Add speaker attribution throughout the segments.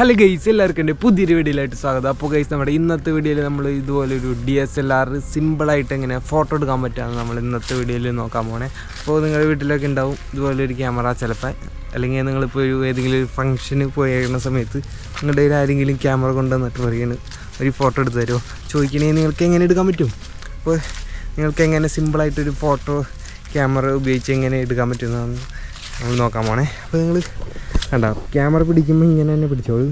Speaker 1: Hello guys, എല്ലാവർക്കും എൻ്റെ പുതിയൊരു വീഡിയോയിലായിട്ട് സ്വാഗതം. അപ്പോൾ ഗൈസ്, നമ്മുടെ ഇന്നത്തെ വീഡിയോയിൽ നമ്മൾ ഇതുപോലൊരു DSLR സിമ്പിളായിട്ട് എങ്ങനെ ഫോട്ടോ എടുക്കാൻ പറ്റുകയാണ് നമ്മൾ ഇന്നത്തെ വീഡിയോയിൽ നോക്കാൻ പോണേ. അപ്പോൾ നിങ്ങളുടെ വീട്ടിലൊക്കെ ഉണ്ടാവും ഇതുപോലൊരു ക്യാമറ ചിലപ്പോൾ, അല്ലെങ്കിൽ നിങ്ങളിപ്പോൾ ഏതെങ്കിലും ഒരു ഫംഗ്ഷന് പോയിരുന്ന സമയത്ത് നിങ്ങളുടെ കയ്യിൽ ആരെങ്കിലും ക്യാമറ കൊണ്ടുവന്നിട്ട് പറയുകയാണ് ഒരു ഫോട്ടോ എടുത്ത് തരുമോ ചോദിക്കണമെങ്കിൽ നിങ്ങൾക്ക് എങ്ങനെ എടുക്കാൻ പറ്റും. അപ്പോൾ നിങ്ങൾക്ക് എങ്ങനെ സിമ്പിളായിട്ടൊരു ഫോട്ടോ ക്യാമറ ഉപയോഗിച്ച് എങ്ങനെ എടുക്കാൻ പറ്റുന്നതാണ് നമ്മൾ നോക്കാൻ പോണേ. അപ്പോൾ നിങ്ങൾ കണ്ട ക്യാമറ പിടിക്കുമ്പോൾ ഇങ്ങനെ തന്നെ പിടിച്ചോളൂ.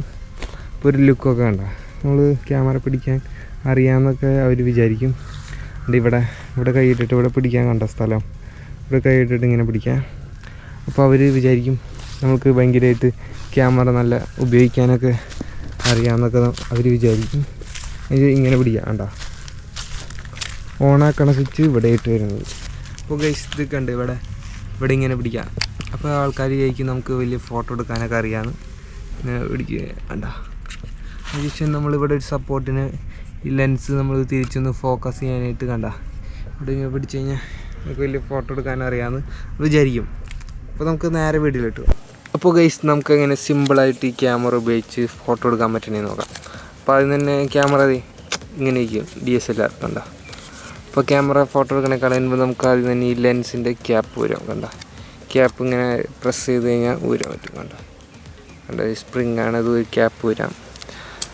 Speaker 1: ഇപ്പോൾ ഒരു ലുക്കൊക്കെ കണ്ട നമ്മൾ ക്യാമറ പിടിക്കാൻ അറിയാമെന്നൊക്കെ അവർ വിചാരിക്കും. ഇവിടെ കൈയിട്ടിട്ട് ഇവിടെ പിടിക്കാൻ കണ്ട സ്ഥലം ഇവിടെ കൈയിട്ടിട്ട് ഇങ്ങനെ പിടിക്കാം. അപ്പോൾ അവർ വിചാരിക്കും നമുക്ക് ഭയങ്കരമായിട്ട് ക്യാമറ നല്ല ഉപയോഗിക്കാനൊക്കെ അറിയാമെന്നൊക്കെ അവർ വിചാരിക്കും. ഇത് ഇങ്ങനെ പിടിക്കാം കണ്ട, ഓണാക്കണ സ്വിച്ച് ഇവിടെ ഇട്ട് വരുന്നത്. അപ്പോൾ ഗൈസ് ഇത് കണ്ട് ഇവിടെ ഇങ്ങനെ പിടിക്കാം. അപ്പോൾ ആൾക്കാർ വിചാരിക്കും നമുക്ക് വലിയ ഫോട്ടോ എടുക്കാനൊക്കെ അറിയാമെന്ന്. ഇങ്ങനെ പിടിക്കുക കണ്ട. അതിനുശേഷം നമ്മളിവിടെ ഒരു സപ്പോർട്ടിന് ഈ ലെൻസ് നമ്മൾ തിരിച്ചൊന്ന് ഫോക്കസ് ചെയ്യാനായിട്ട് കണ്ട ഇവിടെ ഇങ്ങനെ പിടിച്ച് കഴിഞ്ഞാൽ നമുക്ക് വലിയ ഫോട്ടോ എടുക്കാൻ അറിയാമെന്ന് വിചാരിക്കും. അപ്പോൾ നമുക്ക് നേരെ വീട്ടിലിട്ട്. അപ്പോൾ ഗൈസ്, നമുക്ക് എങ്ങനെ സിമ്പിളായിട്ട് ഈ ക്യാമറ ഉപയോഗിച്ച് ഫോട്ടോ എടുക്കാൻ പറ്റണമെന്ന് നോക്കാം. അപ്പോൾ അതിന് തന്നെ ക്യാമറ ഇങ്ങനെ ഇരിക്കും, DSLR കണ്ട. അപ്പോൾ ക്യാമറ ഫോട്ടോ എടുക്കണ കളയുമ്പോൾ നമുക്ക് ആദ്യം തന്നെ ഈ ലെൻസിൻ്റെ ക്യാപ്പ് വരാം കണ്ട. ക്യാപ്പ് ഇങ്ങനെ പ്രസ് ചെയ്ത് കഴിഞ്ഞാൽ ഊരാൻ പറ്റും കണ്ട. ഈ സ്പ്രിങ് ആണ്, അത് ക്യാപ്പ് വരാം.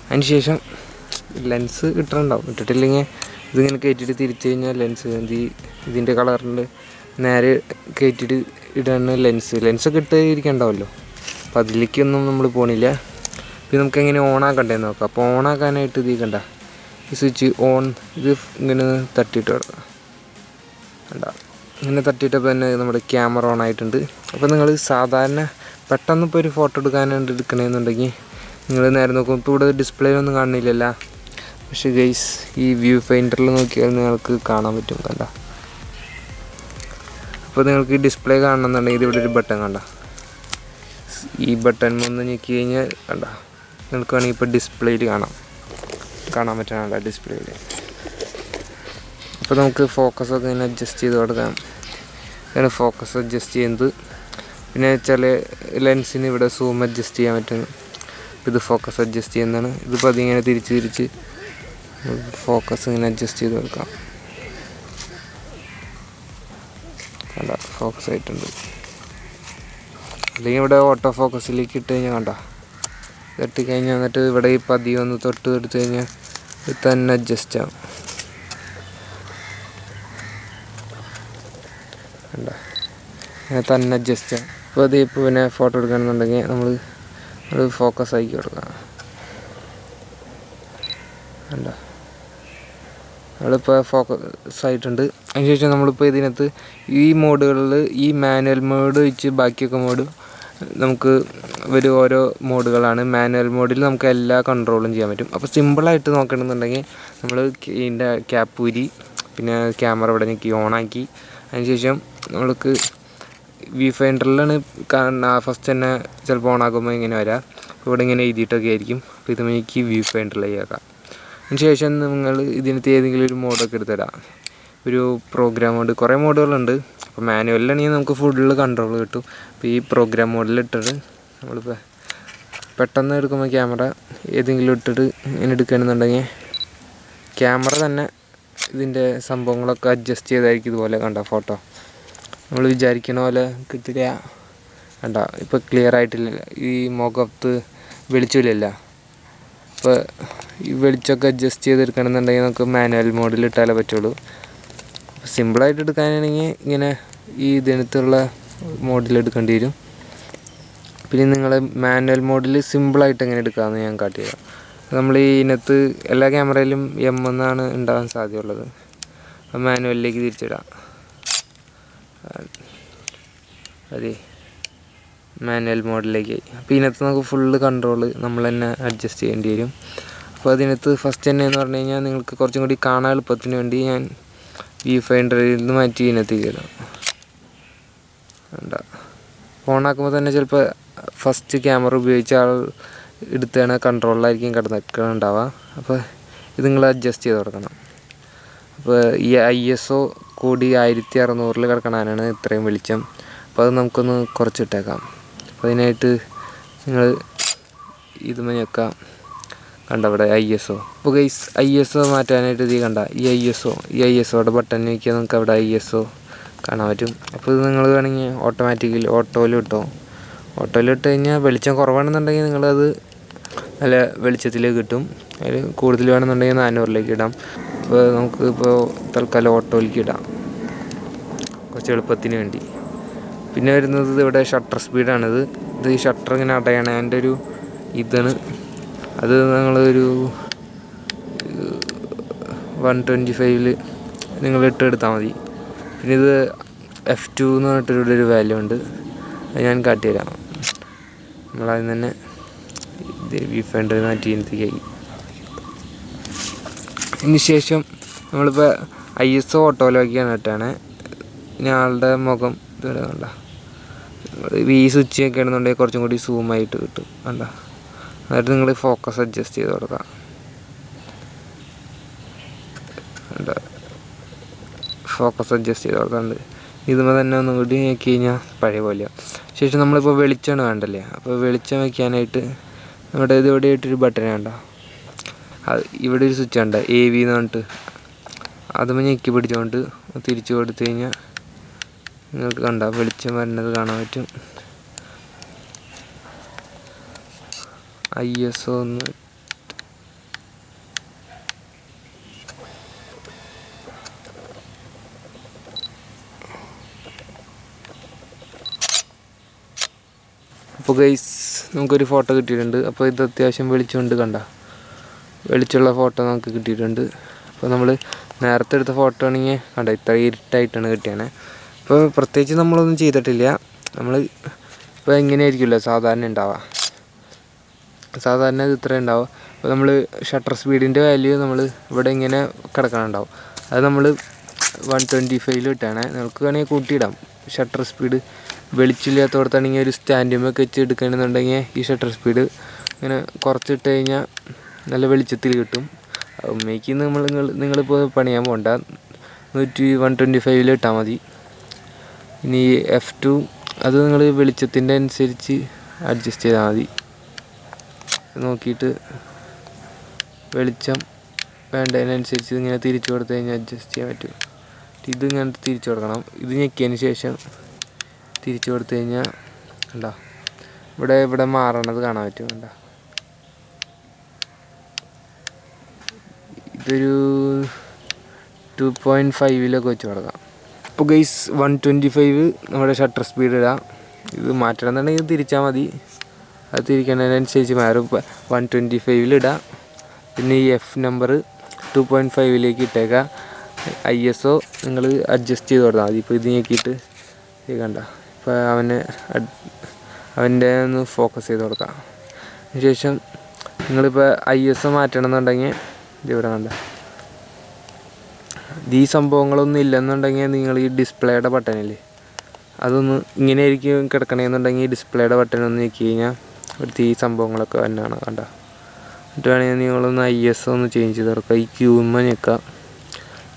Speaker 1: അതിന് ശേഷം ലെൻസ് ഇട്ടിട്ടുണ്ടാവും, ഇട്ടിട്ടില്ലെങ്കിൽ ഇതിങ്ങനെ കയറ്റിയിട്ട് തിരിച്ച് കഴിഞ്ഞാൽ ലെൻസ് ഇതിൻ്റെ കളറിൽ നേരെ കയറ്റിയിട്ട് ഇടാണ് ലെൻസൊക്കെ ഇട്ട് ഇരിക്കണ്ടാവല്ലോ. അപ്പോൾ അതിലേക്കൊന്നും നമ്മൾ പോണില്ല. പിന്നെ നമുക്ക് എങ്ങനെ ഓണാക്കണ്ടേന്ന് നോക്കാം. അപ്പോൾ ഓണാക്കാനായിട്ട് ഇത് കണ്ട ഈ സ്വിച്ച് ഓൺ, ഇത് ഇങ്ങനെ തട്ടിയിട്ട് കിടക്കാം കണ്ട. ഇങ്ങനെ തട്ടിയിട്ടപ്പോൾ തന്നെ നമ്മുടെ ക്യാമറ ഓൺ ആയിട്ടുണ്ട്. അപ്പോൾ നിങ്ങൾ സാധാരണ പെട്ടെന്ന് ഇപ്പോൾ ഒരു ഫോട്ടോ എടുക്കണമെന്നുണ്ടെങ്കിൽ നിങ്ങൾ നേരെ നോക്കും. ഇപ്പോൾ ഇവിടെ ഡിസ്പ്ലേയിലൊന്നും കാണുന്നില്ലല്ലോ. പക്ഷേ ഗൈസ്, ഈ വ്യൂ ഫൈൻഡറിൽ നോക്കിയാൽ നിങ്ങൾക്ക് കാണാൻ പറ്റും കണ്ട. അപ്പോൾ നിങ്ങൾക്ക് ഈ ഡിസ്പ്ലേ കാണണമെന്നുണ്ടെങ്കിൽ ഇതിവിടെ ഒരു ബട്ടൺ കണ്ട. ഈ ബട്ടൺ ഒന്ന് ഞെക്കി കഴിഞ്ഞാൽ കണ്ട നിങ്ങൾക്ക് വേണമെങ്കിൽ ഇപ്പോൾ ഡിസ്പ്ലേയിൽ കാണാൻ പറ്റണ ഡിസ്പ്ലേയിൽ. അപ്പോൾ നമുക്ക് ഫോക്കസൊക്കെ ഇങ്ങനെ അഡ്ജസ്റ്റ് ചെയ്ത് കൊടുക്കാം. ഇങ്ങനെ ഫോക്കസ് അഡ്ജസ്റ്റ് ചെയ്യുന്നത്. പിന്നെ ചില ലെൻസിന് ഇവിടെ സൂം അഡ്ജസ്റ്റ് ചെയ്യാൻ പറ്റുന്നു. ഇത് ഫോക്കസ് അഡ്ജസ്റ്റ് ചെയ്യുന്നതാണ്. ഇതിപ്പോൾ അതിങ്ങനെ തിരിച്ച് ഫോക്കസ് ഇങ്ങനെ അഡ്ജസ്റ്റ് ചെയ്ത് കൊടുക്കാം കണ്ട. ഫോക്കസ് ആയിട്ടുണ്ട്. അല്ലെങ്കിൽ ഇവിടെ ഓട്ടോ ഫോക്കസിലേക്ക് ഇട്ട് കഴിഞ്ഞാൽ കണ്ട തട്ടിക്കഴിഞ്ഞാൽ എന്നിട്ട് ഇവിടെ ഈ പതിയെ ഒന്ന് തൊട്ട് എടുത്തു കഴിഞ്ഞാൽ ഇത് തന്നെ അഡ്ജസ്റ്റ് ആവും കണ്ട. അങ്ങനെ തന്നെ അഡ്ജസ്റ്റ് ആവും. അപ്പോൾ അത് ഇപ്പോൾ പിന്നെ ഫോട്ടോ എടുക്കണമെന്നുണ്ടെങ്കിൽ നമ്മൾ അത് ഫോക്കസ് ആക്കി കൊടുക്കാം കണ്ട. നമ്മളിപ്പോൾ ഫോക്കസ് ആയിട്ടുണ്ട്. അതിനുശേഷം നമ്മളിപ്പോൾ ഇതിനകത്ത് ഈ മോഡുകളിൽ ഈ മാനുവൽ മോഡ് വെച്ച് ബാക്കിയൊക്കെ മോഡ് നമുക്ക് ഓരോ മോഡുകളാണ്. മാനുവൽ മോഡിൽ നമുക്ക് എല്ലാ കൺട്രോളും ചെയ്യാൻ പറ്റും. അപ്പോൾ സിമ്പിളായിട്ട് നോക്കണമെന്നുണ്ടെങ്കിൽ നമ്മൾ ഇതിൻ്റെ ക്യാപ്പ് ഊരി പിന്നെ ക്യാമറ ഇവിടെ നിൽക്കി ഓണാക്കി അതിനുശേഷം നമ്മൾക്ക് വ്യൂ ഫൈൻഡറിലാണ് ഫസ്റ്റ് തന്നെ ചിലപ്പോൾ ഓണാക്കുമ്പോൾ ഇങ്ങനെ വരാം. ഇവിടെ ഇങ്ങനെ എഴുതിയിട്ടൊക്കെ ആയിരിക്കും. അപ്പോൾ ഇത് എനിക്ക് വ്യൂ ഫൈൻഡറിലേക്ക് ആക്കാം. അതിനുശേഷം നിങ്ങൾ ഇതിനകത്ത് ഏതെങ്കിലും ഒരു മോഡൊക്കെ എടുത്തിടാം. ഒരു പ്രോഗ്രാം മോഡ്, കുറേ മോഡുകളുണ്ട്. അപ്പോൾ മാനുവലിലാണെങ്കിൽ നമുക്ക് ഫുള്ള് കൺട്രോൾ കിട്ടും. അപ്പോൾ ഈ പ്രോഗ്രാം മോഡിലിട്ടിട്ട് നമ്മളിപ്പോൾ പെട്ടെന്ന് എടുക്കുമ്പോൾ ക്യാമറ ഏതെങ്കിലും ഇട്ടിട്ട് ഇങ്ങനെ എടുക്കുകയാണെന്നുണ്ടെങ്കിൽ ക്യാമറ തന്നെ ഇതിൻ്റെ സംഭവങ്ങളൊക്കെ അഡ്ജസ്റ്റ് ചെയ്തായിരിക്കും ഇതുപോലെ കണ്ട ഫോട്ടോ നമ്മൾ വിചാരിക്കണ പോലെ കിട്ടില്ല കണ്ട. ഇപ്പോൾ ക്ലിയർ ആയിട്ടില്ല, ഈ മുഖത്ത് വെളിച്ചമില്ല. അപ്പോൾ ഈ വെളിച്ചമൊക്കെ അഡ്ജസ്റ്റ് ചെയ്തെടുക്കണമെന്നുണ്ടെങ്കിൽ നമുക്ക് മാനുവൽ മോഡിൽ ഇട്ടാലേ പറ്റുള്ളൂ. സിമ്പിളായിട്ട് എടുക്കാനാണെങ്കിൽ ഇങ്ങനെ ഈ ഇതിനകത്തുള്ള മോഡിലെടുക്കേണ്ടി വരും. പിന്നെ നിങ്ങൾ മാനുവൽ മോഡിൽ സിമ്പിളായിട്ട് എങ്ങനെ എടുക്കാമെന്ന് ഞാൻ കാട്ടിത്തരാം. നമ്മൾ ഈ ഇതിനകത്ത് എല്ലാ ക്യാമറയിലും M എന്നാണ് ഉണ്ടാകാൻ സാധ്യതയുള്ളത്. അപ്പോൾ മാനുവലിലേക്ക് തിരിച്ചിടാം. അതെ, മാനുവൽ മോഡിലേക്ക്. അപ്പോൾ ഇതിനകത്ത് നമുക്ക് ഫുള്ള് കൺട്രോൾ നമ്മൾ തന്നെ അഡ്ജസ്റ്റ് ചെയ്യേണ്ടി വരും. അപ്പോൾ അതിനകത്ത് ഫസ്റ്റ് തന്നെ എന്ന് പറഞ്ഞു കഴിഞ്ഞാൽ നിങ്ങൾക്ക് കുറച്ചും കൂടി കാണാൻ എളുപ്പത്തിന് വേണ്ടി ഞാൻ വ്യൂ ഫൈൻഡറിൽ നിന്ന് മാറ്റി ഇതിനകത്തേക്ക് ഇടാം കണ്ട. ഓണാക്കുമ്പോൾ തന്നെ ചിലപ്പോൾ ഫസ്റ്റ് ക്യാമറ ഉപയോഗിച്ച ആൾ എടുത്താണ് കൺട്രോളിലായിരിക്കും കിടന്നിട്ടുണ്ടാവുക. അപ്പോൾ ഇത് നിങ്ങൾ അഡ്ജസ്റ്റ് ചെയ്ത് കൊടുക്കണം. അപ്പോൾ ഈ ISO കൂടി 1600 കിടക്കണാനാണ് ഇത്രയും വെളിച്ചം. അപ്പോൾ അത് നമുക്കൊന്ന് കുറച്ചിട്ടേക്കാം. അപ്പോൾ അതിനായിട്ട് നിങ്ങൾ ഇതുമേ ഞെക്കാം. കണ്ട ഇവിടെ ISO. അപ്പോൾ ഗൈസ് ISO മാറ്റാനായിട്ട് ഇത് കണ്ട ഈ ISOയുടെ ബട്ടൺ ഞെക്കിയാൽ നമുക്ക് അവിടെ ISO കാണാൻ പറ്റും. അപ്പോൾ ഇത് നിങ്ങൾ വേണമെങ്കിൽ ഓട്ടോമാറ്റിക്കലി ഓട്ടോയിലിട്ടോ. ഓട്ടോയിലിട്ട് കഴിഞ്ഞാൽ വെളിച്ചം കുറവാണെന്നുണ്ടെങ്കിൽ നിങ്ങളത് നല്ല വെളിച്ചത്തിലേക്ക് കിട്ടും. അതിൽ കൂടുതൽ വേണമെന്നുണ്ടെങ്കിൽ 400ലേക്ക് ഇടാം. അപ്പോൾ നമുക്ക് ഇപ്പോൾ തൽക്കാലം ഓട്ടോയിലേക്ക് ഇടാം കുറച്ച് എളുപ്പത്തിന് വേണ്ടി. പിന്നെ വരുന്നത് ഇവിടെ ഷട്ടർ സ്പീഡാണിത്. ഈ ഷട്ടർ ഇങ്ങനെ അടയണം അതിൻ്റെ ഒരു ഇതാണ്. അത് നിങ്ങളൊരു 125 നിങ്ങൾ ഇട്ടെടുത്താൽ മതി. പിന്നെ ഇത് F2 എന്ന് പറഞ്ഞിട്ടൊരു വാല്യൂ ഉണ്ട്, അത് ഞാൻ കാട്ടിത്തരാം. നമ്മളതിന് തന്നെ വിഫൈൻഡർ മാറ്റി. ഇതിന് ശേഷം നമ്മളിപ്പോൾ ISO ഓട്ടോയിലാക്കിയാണ് ഇട്ടാണ്. ഇനി ആളുടെ മുഖം ഇതുവരെ കണ്ട ഈ സ്വിച്ച് ഒക്കെ ആണെന്നുണ്ടെങ്കിൽ കുറച്ചും കൂടി സൂമായിട്ട് കിട്ടും. കണ്ട എന്നിട്ട് നിങ്ങൾ ഫോക്കസ് അഡ്ജസ്റ്റ് ചെയ്ത് കൊടുക്കാം. ഫോക്കസ് അഡ്ജസ്റ്റ് ചെയ്ത് കൊടുക്കാറുണ്ട്. ഇതുമ്പോൾ തന്നെ ഒന്നും കൂടി നോക്കി കഴിഞ്ഞാൽ പഴയ പോലെയാണ്. ശേഷം നമ്മളിപ്പോൾ വെളിച്ചമാണ് വേണ്ടല്ലേ. അപ്പോൾ വെളിച്ചം വയ്ക്കാനായിട്ട് നമ്മുടെ ഇവിടെ ആയിട്ടൊരു ബട്ടൺ വേണ്ട, അത് ഇവിടെ ഒരു സ്വിച്ച് ഉണ്ട് AV എന്ന് പറഞ്ഞിട്ട്. അതുമ്പോൾ ഞെക്കി പിടിച്ചുകൊണ്ട് തിരിച്ചു കൊടുത്തു കഴിഞ്ഞാൽ നിങ്ങൾക്ക് കണ്ട വെളിച്ചം വരുന്നത് കാണാൻ പറ്റും. ISO ഒന്ന് അപ്പോൾ ഗൈസ് നമുക്കൊരു ഫോട്ടോ കിട്ടിയിട്ടുണ്ട്. അപ്പോൾ ഇത് അത്യാവശ്യം വെളിച്ചമുണ്ട്, കണ്ട വെളിച്ചമുള്ള ഫോട്ടോ നമുക്ക് കിട്ടിയിട്ടുണ്ട്. അപ്പോൾ നമ്മൾ നേരത്തെ എടുത്ത ഫോട്ടോ ആണെങ്കിൽ കണ്ട ഇത്ര ഇരുട്ടായിട്ടാണ് കിട്ടിയത്. അപ്പോൾ പ്രത്യേകിച്ച് നമ്മളൊന്നും ചെയ്തിട്ടില്ല. നമ്മൾ ഇപ്പോൾ എങ്ങനെയായിരിക്കുമല്ലോ സാധാരണ ഉണ്ടാവുക, സാധാരണ ഇത് ഇത്ര ഉണ്ടാവുക. അപ്പോൾ നമ്മൾ ഷട്ടർ സ്പീഡിൻ്റെ വാല്യൂ നമ്മൾ ഇവിടെ ഇങ്ങനെ കിടക്കാനുണ്ടാവും. അത് നമ്മൾ 125 ഇട്ടാണ്. നിങ്ങൾക്ക് വേണമെങ്കിൽ കൂട്ടിയിടാം. ഷട്ടർ സ്പീഡ് വെളിച്ചില്ലാത്തടത്താണെങ്കിൽ ഒരു സ്റ്റാൻഡുമൊക്കെ വെച്ച് എടുക്കണമെന്നുണ്ടെങ്കിൽ ഈ ഷട്ടർ സ്പീഡ് ഇങ്ങനെ കുറച്ചിട്ട് കഴിഞ്ഞാൽ നല്ല വെളിച്ചത്തിൽ കിട്ടും. ഉമ്മയ്ക്ക് നിങ്ങളിപ്പോൾ പണിയാൻ പോകണ്ട, 125 ഇട്ടാൽ മതി. ഇനി F2 അത് നിങ്ങൾ വെളിച്ചത്തിൻ്റെ അനുസരിച്ച് അഡ്ജസ്റ്റ് ചെയ്താൽ മതി. നോക്കിയിട്ട് വെളിച്ചം വേണ്ടതിനനുസരിച്ച് ഇങ്ങനെ തിരിച്ചു കൊടുത്തു കഴിഞ്ഞാൽ അഡ്ജസ്റ്റ് ചെയ്യാൻ പറ്റും. ഇതിങ്ങനെ തിരിച്ചു കൊടുക്കണം. ഇത് ഞെക്കിയതിന് ശേഷം തിരിച്ചു കൊടുത്തു കഴിഞ്ഞാൽ കണ്ടോ ഇവിടെ മാറണത് കാണാൻ പറ്റും. കണ്ട ഇതൊരു 2.5 വെച്ച് കൊടുക്കാം. അപ്പോൾ ഗൈസ് 125 നമ്മുടെ ഷട്ടർ സ്പീഡ് ഇടാം. ഇത് മാറ്റണമെന്നുണ്ടെങ്കിൽ തിരിച്ചാൽ മതി, അത് തിരിക്കുന്നതിനനുസരിച്ച് മാറും. 125 ഇടാം. പിന്നെ ഈ F നമ്പർ 2.5 ഇട്ടേക്കാം. ISO നിങ്ങൾ അഡ്ജസ്റ്റ് ചെയ്ത് കൊടുത്താൽ മതി. ഇപ്പോൾ ഇത് നോക്കിയിട്ട് ഇത് കണ്ട ഇപ്പോൾ അവൻ്റെ ഒന്ന് ഫോക്കസ് ചെയ്ത് കൊടുക്കാം. അതിനുശേഷം നിങ്ങളിപ്പോൾ ISO മാറ്റണമെന്നുണ്ടെങ്കിൽ ഇതിവിടെ കണ്ട ഈ സംഭവങ്ങളൊന്നും ഇല്ലെന്നുണ്ടെങ്കിൽ നിങ്ങൾ ഈ ഡിസ്പ്ലേയുടെ ബട്ടണില്ലേ അതൊന്ന് ഇങ്ങനെ ആയിരിക്കും കിടക്കണമെന്നുണ്ടെങ്കിൽ ഡിസ്പ്ലേയുടെ ബട്ടൺ ഒന്ന് ഞെക്കി കഴിഞ്ഞാൽ ഇവിടുത്തെ ഈ സംഭവങ്ങളൊക്കെ തന്നെയാണ് കണ്ട. എന്നിട്ട് വേണമെങ്കിൽ നിങ്ങളൊന്ന് ISO ഒന്ന് ചേഞ്ച് ചെയ്ത് കൊടുക്കുക. ഈ ക്യൂമ്മ ഞെക്കുക,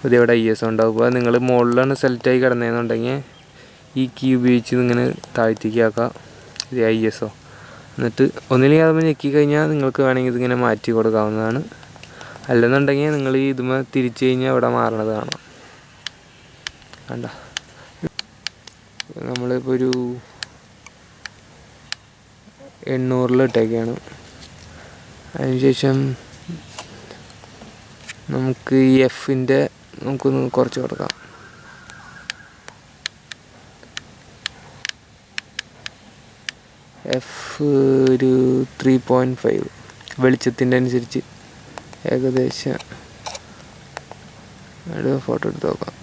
Speaker 1: ഇതിവിടെ ISO ഉണ്ടാവും. അപ്പോൾ നിങ്ങൾ മുകളിലാണ് സെലക്റ്റായി കിടന്നതെന്നുണ്ടെങ്കിൽ ഈ കീ ഉപയോഗിച്ച് ഇങ്ങനെ താഴ്ത്തിക്ക് ആക്കുക ഇത് ISO. എന്നിട്ട് ഒന്നില്ലെങ്കിൽ അതുമ്പോൾ ഞെക്കി കഴിഞ്ഞാൽ നിങ്ങൾക്ക് വേണമെങ്കിൽ ഇതിങ്ങനെ മാറ്റി കൊടുക്കാവുന്നതാണ്. അല്ലെന്നുണ്ടെങ്കിൽ നിങ്ങൾ ഈ ഇതുമ്പോൾ തിരിച്ചു കഴിഞ്ഞാൽ ഇവിടെ മാറണത് കാണാം. കണ്ട നമ്മളിപ്പോൾ ഒരു 800 ഇട്ടേക്കാണ്. അതിനുശേഷം നമുക്ക് ഈ Fൻ്റെ നമുക്കൊന്ന് കുറച്ച് കൊടുക്കാം. F ഒരു 3.5 വെളിച്ചത്തിൻ്റെ അനുസരിച്ച് ഏകദേശം ഫോട്ടോ എടുത്ത് നോക്കാം.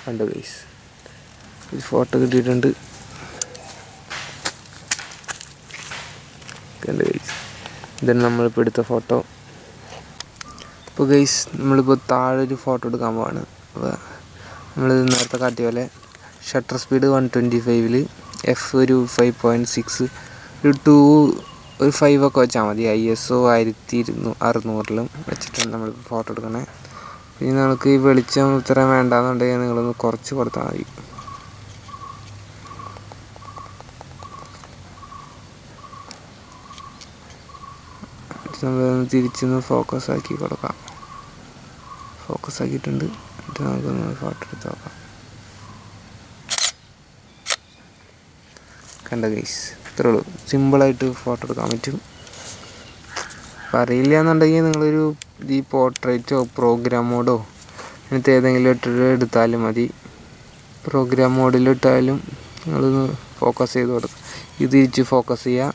Speaker 1: കണ്ടോ ഗൈസ് ഈ ഫോട്ടോ കിട്ടിയിട്ടുണ്ട്. കണ്ടോ ഗൈസ് ഇതാണ് നമ്മളിപ്പോൾ എടുത്ത ഫോട്ടോ. അപ്പോൾ ഗൈസ് നമ്മളിപ്പോൾ താഴെ ഒരു ഫോട്ടോ എടുക്കാൻ പോവാണ്. അപ്പോൾ നമ്മൾ നേരത്തെ കാട്ടിയ പോലെ ഷട്ടർ സ്പീഡ് 125 F ഒരു 5.6 ഒരു 5 ഒക്കെ വെച്ചാൽ മതി. ISO 1600 വെച്ചിട്ടാണ് നമ്മൾ ഫോട്ടോ എടുക്കണേ. ഇനി നമുക്ക് ഈ വെളിച്ചം ഇത്ര വേണ്ടാന്നുണ്ടെങ്കിൽ നിങ്ങളൊന്ന് കുറച്ച് കൊടുത്താൽ മതി. നമ്മൾ തിരിച്ചൊന്ന് ഫോക്കസ് ആക്കി കൊടുക്കാം. ഫോക്കസ് ആക്കിയിട്ടുണ്ട്. എന്നിട്ട് നമുക്കൊന്ന് ഫോട്ടോ എടുത്ത് നോക്കാം. കണ്ട ഗൈസ്, ഇത്രേ ഉള്ളൂ. സിമ്പിളായിട്ട് ഫോട്ടോ എടുക്കാൻ പറ്റും. അപ്പോൾ അറിയില്ല എന്നുണ്ടെങ്കിൽ നിങ്ങളൊരു ഈ പോർട്രേറ്റോ പ്രോഗ്രാം മോഡോ അങ്ങനത്തെ ഏതെങ്കിലും ഇട്ടിട്ട് എടുത്താലും മതി. പ്രോഗ്രാം മോഡിലിട്ടാലും നിങ്ങളൊന്ന് ഫോക്കസ് ചെയ്ത് കൊടുക്കും. ഇത് തിരിച്ച് ഫോക്കസ് ചെയ്യുക.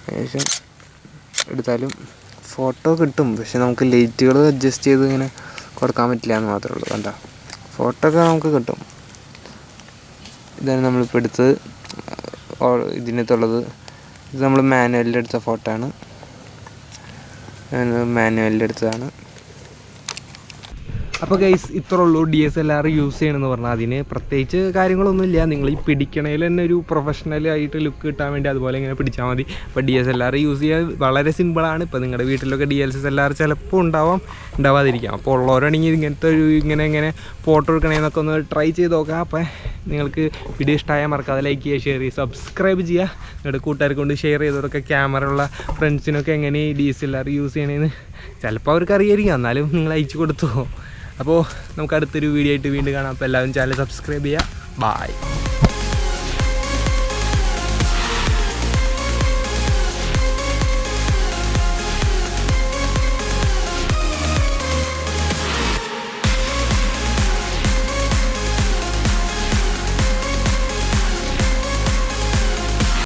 Speaker 1: ശേഷം എടുത്താലും ഫോട്ടോ കിട്ടും. പക്ഷെ നമുക്ക് ലൈറ്റുകൾ അഡ്ജസ്റ്റ് ചെയ്ത് ഇങ്ങനെ കൊടുക്കാൻ പറ്റില്ല എന്ന് മാത്രമേ ഉള്ളൂ. കണ്ട ഫോട്ടോ ഒക്കെ നമുക്ക് കിട്ടും. ഇതാണ് നമ്മളിപ്പോൾ എടുത്തത്. ഇതിനകത്തുള്ളത് ഇത് നമ്മൾ മാനുവലിൽ എടുത്ത ഫോട്ടോ ആണ്. മാനുവലിൽ എടുത്തതാണ്. അപ്പോൾ ഗൈസ് ഇത്രേ ഉള്ളൂ. DSLR യൂസ് ചെയ്യണമെന്ന് പറഞ്ഞാൽ അതിന് പ്രത്യേകിച്ച് കാര്യങ്ങളൊന്നുമില്ല. നിങ്ങൾ ഈ പിടിക്കണതിൽ തന്നെ ഒരു പ്രൊഫഷണലായിട്ട് ലുക്ക് കിട്ടാൻ വേണ്ടി അതുപോലെ ഇങ്ങനെ പിടിച്ചാൽ മതി. അപ്പോൾ DSLR യൂസ് ചെയ്യാൻ വളരെ സിമ്പിളാണ്. ഇപ്പോൾ നിങ്ങളുടെ വീട്ടിലൊക്കെ DSLR ചിലപ്പോൾ ഉണ്ടാവാതിരിക്കാം. അപ്പോൾ ഉള്ളവരാണെങ്കിൽ ഇങ്ങനത്തെ ഇങ്ങനെ ഫോട്ടോ എടുക്കണമെന്നൊക്കെ ഒന്ന് ട്രൈ ചെയ്ത് നോക്കാം. അപ്പോൾ നിങ്ങൾക്ക് വീഡിയോ ഇഷ്ടമായാൽ മറക്കാതെ ലൈക്ക് ചെയ്യുക, ഷെയർ ചെയ്യുക, സബ്സ്ക്രൈബ് ചെയ്യുക. നിങ്ങളുടെ കൂട്ടുകാരെ കൊണ്ട് ഷെയർ ചെയ്തവരൊക്കെ ക്യാമറ ഉള്ള ഫ്രണ്ട്സിനൊക്കെ എങ്ങനെ ഈ DSLR യൂസ് ചെയ്യണമെന്ന് ചിലപ്പോൾ അവർക്ക് അറിയായിരിക്കും. എന്നാലും നിങ്ങൾ അയച്ചു കൊടുത്തോ. അപ്പോൾ നമുക്ക് അടുത്തൊരു വീഡിയോ ആയിട്ട് വീണ്ടും കാണാം. അപ്പോൾ എല്ലാവരും ചാനൽ സബ്സ്ക്രൈബ് ചെയ്യുക. ബൈ.